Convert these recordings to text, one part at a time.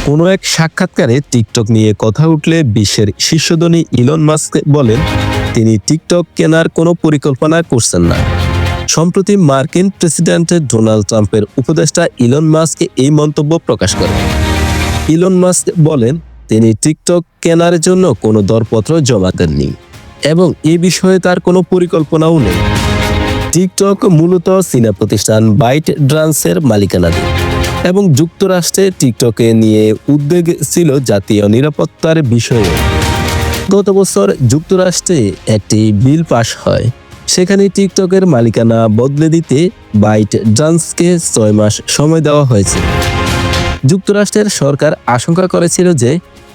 কোনো এক সাক্ষাৎকারে টিকটক নিয়ে কথা উঠলে বিশ্বের শীর্ষধনী ইলন মাস্ক বলেন তিনি টিকটক কেনার কোনো পরিকল্পনা করছেন না। সম্প্রতি মার্কিন প্রেসিডেন্ট ডোনাল্ড ট্রাম্পের উপদেষ্টা ইলন মাস্ক এই মন্তব্য প্রকাশ করেন। ইলন মাস্ক বলেন তিনি টিকটক কেনার জন্য কোনো দরপত্র জমা দেননি এবং এ বিষয়ে তার কোনো পরিকল্পনাও নেই। টিকটক মূলত চীনা প্রতিষ্ঠান বাইট ড্যান্সের মালিকানাধীন এবং যুক্তরাষ্ট্রে টিকটকে নিয়ে উদ্বেগ ছিল জাতীয় নিরাপত্তার বিষয়ে। গত বছর যুক্তরাষ্ট্রে একটি বিল পাশ হয়, সেখানে টিকটকের মালিকানা বদলে দিতে বাইট ড্যান্সকে 6 মাস সময় দেওয়া হয়েছে। যুক্তরাষ্ট্রের সরকার আশঙ্কা করেছিল যে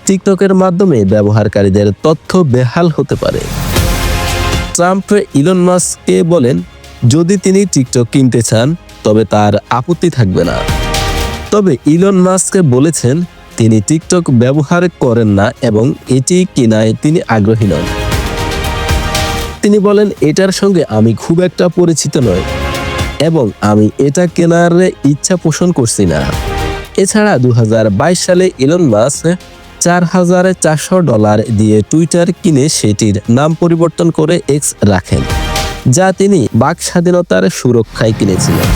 টিকটকের মাধ্যমে ব্যবহারকারীদের তথ্য বেহাল হতে পারে। ট্রাম্প ইলন মাস্ককে বলেন যদি তিনি টিকটক কিনতে চান তবে তার আপত্তি থাকবে না। তবে ইলন মাস্ক বলেছেন তিনি টিকটক ব্যবহার করেন না এবং এটি কেনায় তিনি আগ্রহী নন। তিনি বলেন এটার সঙ্গে আমি খুব একটা পরিচিত নই এবং আমি এটা কেনার ইচ্ছা পোষণ করছি না। এছাড়া 2022 সালে ইলন মাস্ক $4,400 দিয়ে টুইটার কিনে সেটির নাম পরিবর্তন করে এক্স রাখেন, যা তিনি বাক স্বাধীনতার সুরক্ষায় কিনেছিলেন।